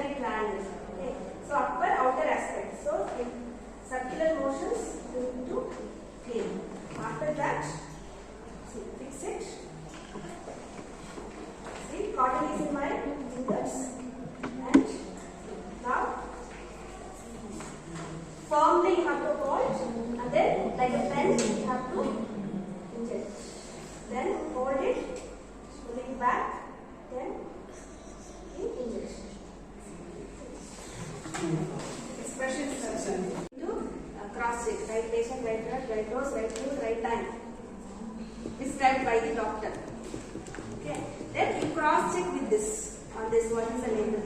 like triangle. Okay. So upper outer aspect. So in circular motions you need to clean. After that, see, fix it. See, cotton is in my fingers. And now firmly you have to hold, and then like a pen you have to inject. Then hold it, pull it back, then injection. Expression into cross check, right patient, right blood, right dose, right use, right time. Prescribed by the doctor. Okay. Then you cross check with this. On this, what is the label?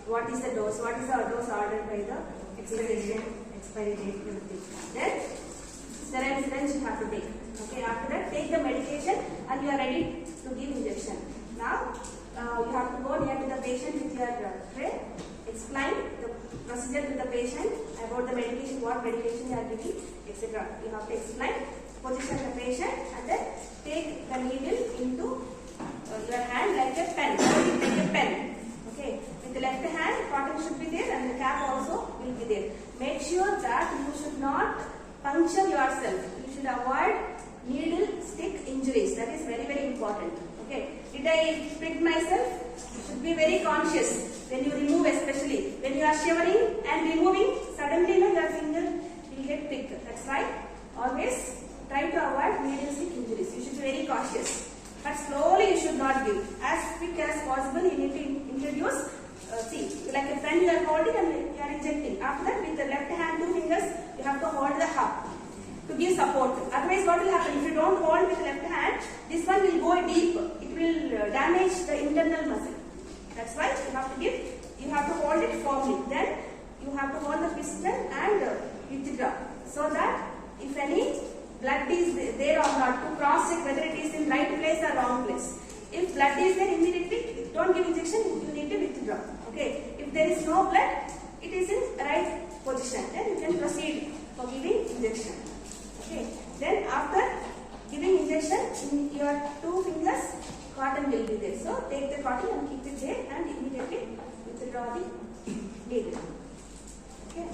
What is the dose? What is the dose ordered by the expiry date? Then sterile syringe you have to take. Okay. After that, take the medication and you are ready to give injection. Now you have to go near to the patient with your tray. Explain the procedure to the patient about the medication, what medication you are giving, etc. You have to explain, position the patient, and then take the needle into your hand like a pen. Hold it like a pen. Okay. With the left hand, cotton should be there, and the cap also will be there. Make sure that you should not puncture yourself. You should avoid needle stick injuries. That is very, very important. Okay. Did I prick myself? You should be very conscious when you remove, especially when you are shivering and removing. Suddenly, your finger will get pricked. That's right. Always try to avoid needle stick injuries. You should be very cautious. But slowly you should not give. As quick as possible, you need to introduce. See, like a pen you are holding and you are injecting. After that, with the left hand, 2 fingers, you have to hold the hub to give support. Otherwise, what will happen? If you don't hold with the left hand, this one will go deep. It will damage the internal muscle. That's why you have to give. You have to hold it firmly. Then you have to hold the piston and withdraw, so that if any blood is there or not, to cross check whether it is in right place or wrong place. If blood is there, immediately don't give injection. You need to withdraw. Okay. If there is no blood, it is in right position. Then you can proceed for giving injection. Okay. Then after giving injection, in your 2 fingers, cotton will be there. So take the cotton and keep it there, and immediately withdraw the needle. Okay.